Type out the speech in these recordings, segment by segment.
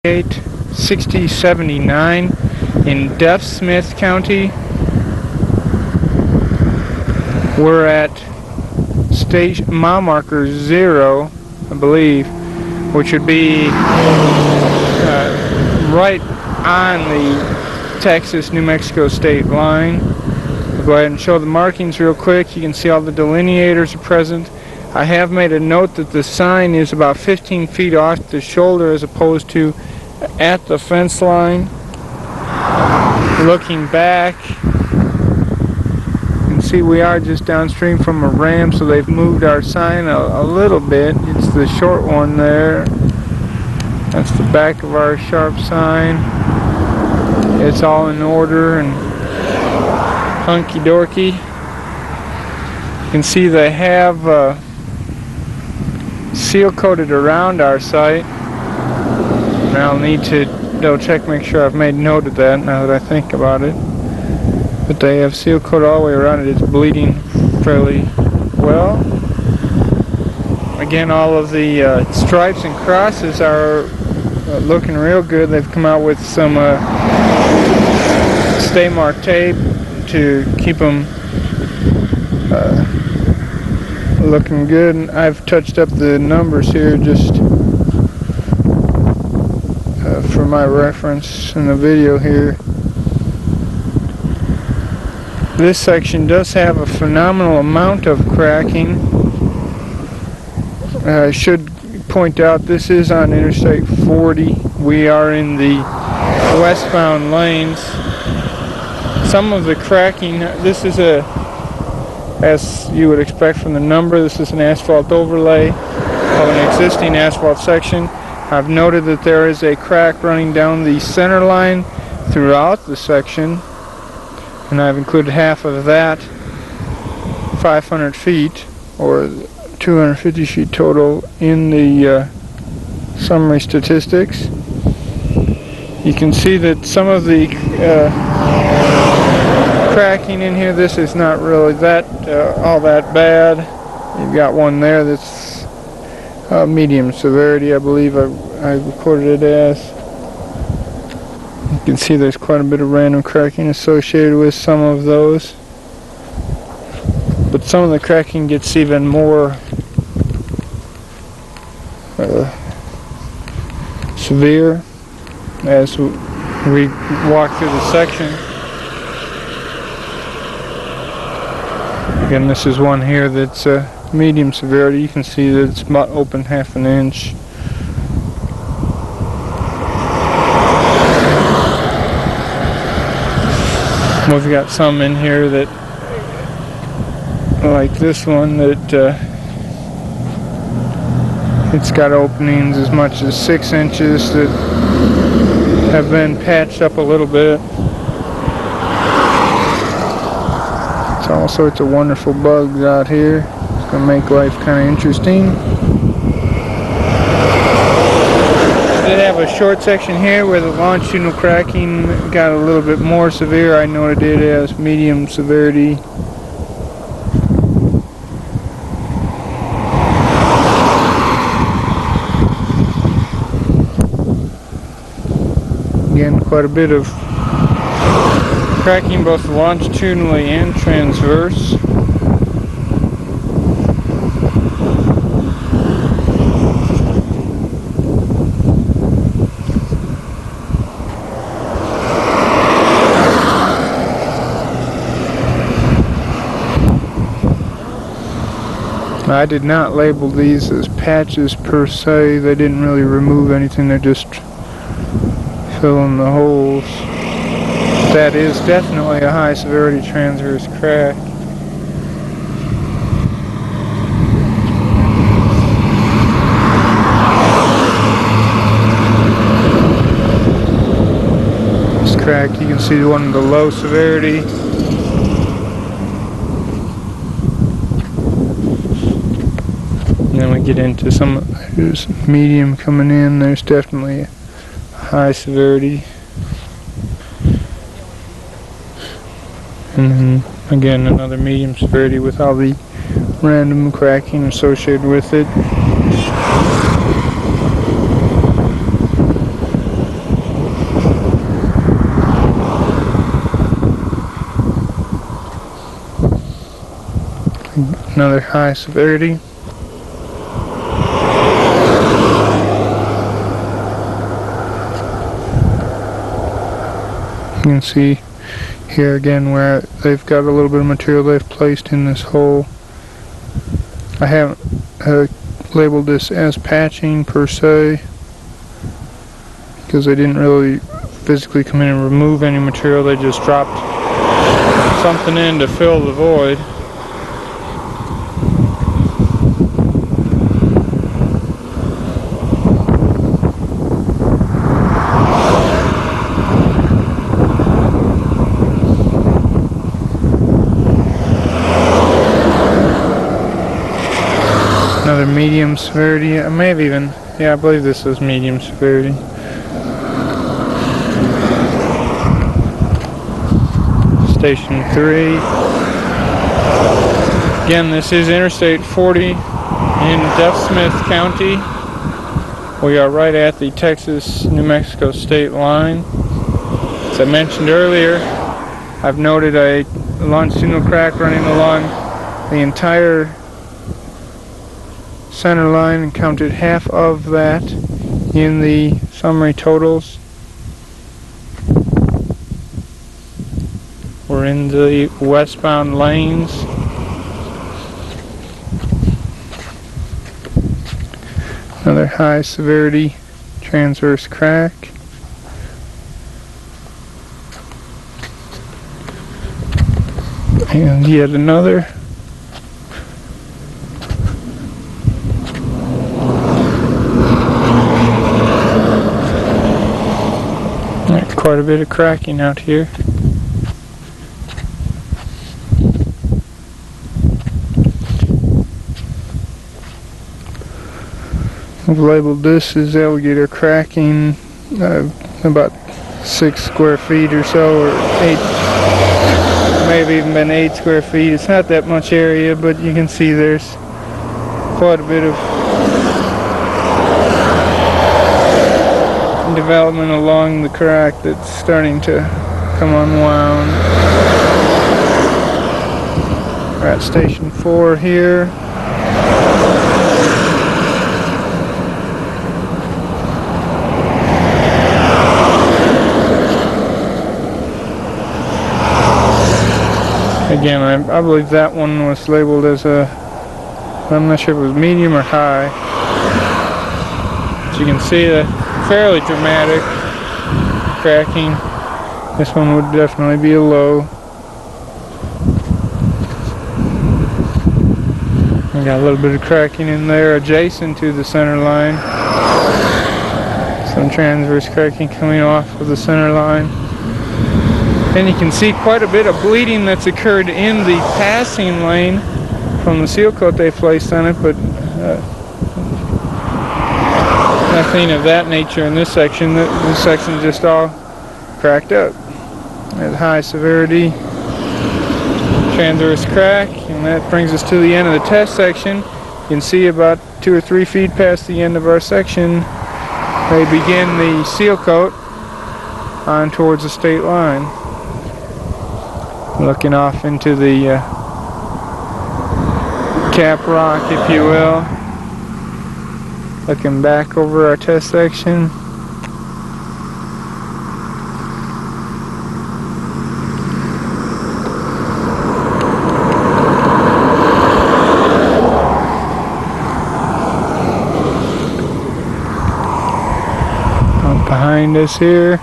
6079 in Deaf Smith County. We're at mile marker 0, I believe, which would be right on the Texas-New Mexico state line. I'll go ahead and show the markings real quick. You can see all the delineators are present. I have made a note that the sign is about 15 feet off the shoulder as opposed to at the fence line. Looking back, you can see we are just downstream from a ram, so they've moved our sign a little bit. It's the short one there. That's the back of our sharp sign. It's all in order and hunky-dorky. You can see they have seal coated around our site. And I'll need to double check, make sure I've made note of that now that I think about it. But they have seal coat all the way around it. It's bleeding fairly well. Again, all of the stripes and crosses are looking real good. They've come out with some Stay Mark tape to keep them looking good. And I've touched up the numbers here just for my reference in the video here. This section does have a phenomenal amount of cracking. I should point out this is on Interstate 40. We are in the westbound lanes. Some of the cracking, this is as you would expect from the number, this is an asphalt overlay of an existing asphalt section. I've noted that there is a crack running down the center line throughout the section, and I've included half of that, 500 feet or 250 feet total, in the summary statistics. You can see that some of the cracking in here, this is not really all that bad. You've got one there that's medium severity, I believe I recorded it as. You can see there's quite a bit of random cracking associated with some of those. But some of the cracking gets even more severe as we walk through the section. Again, this is one here that's medium severity. You can see that it's about open half an inch. We've got some in here that, like this one, that it's got openings as much as 6 inches that have been patched up a little bit. It's all sorts of wonderful bugs out here. It's going to make life kind of interesting. I did have a short section here where the longitudinal cracking got a little bit more severe. I noted it as medium severity. Again, quite a bit of cracking both longitudinally and transverse. I did not label these as patches per se. They didn't really remove anything, they're just filling the holes. That is definitely a high severity transverse crack. This crack, you can see the one of the low severity. And then we get into some, there's medium coming in, there's definitely a high severity. And then again another medium severity with all the random cracking associated with it. Another high severity. You can see here again where they've got a little bit of material they've placed in this hole. I haven't labeled this as patching per se, because they didn't really physically come in and remove any material. They just dropped something in to fill the void. Another medium severity. I may have even, yeah, I believe this is medium severity. Station 3. Again, this is Interstate 40 in Duff Smith County. We are right at the Texas-New Mexico state line. As I mentioned earlier, I've noted a longitudinal crack running along the entire center line and counted half of that in the summary totals. We're in the westbound lanes. Another high severity transverse crack. And yet another. Quite a bit of cracking out here. I've labeled this as alligator cracking, about 6 square feet or so, or 8, maybe even been 8 square feet. It's not that much area, but you can see there's quite a bit of development along the crack that's starting to come unwound. We're at Station 4 here. Again, I believe that one was labeled as a, I'm not sure if it was medium or high. As you can see, the fairly dramatic cracking. This one would definitely be a low. We got a little bit of cracking in there adjacent to the center line. Some transverse cracking coming off of the center line. And you can see quite a bit of bleeding that's occurred in the passing lane from the seal coat they placed on it, but nothing of that nature in this section. This section is just all cracked up. There's high severity transverse crack, and that brings us to the end of the test section. You can see about 2 or 3 feet past the end of our section, they begin the seal coat on towards the state line. Looking off into the cap rock, if you will. Looking back over our test section. Up behind us here,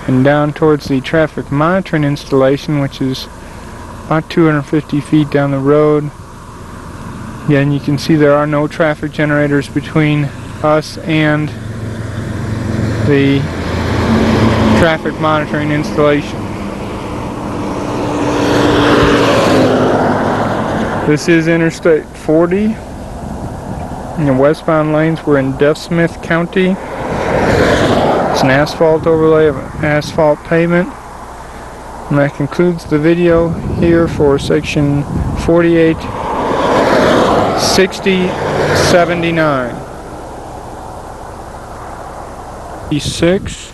and down towards the traffic monitoring installation, which is about 250 feet down the road. Again, you can see there are no traffic generators between us and the traffic monitoring installation. This is Interstate 40 in the westbound lanes. We're in Duff Smith County. It's an asphalt overlay of asphalt pavement. And that concludes the video here for section 486079. E6.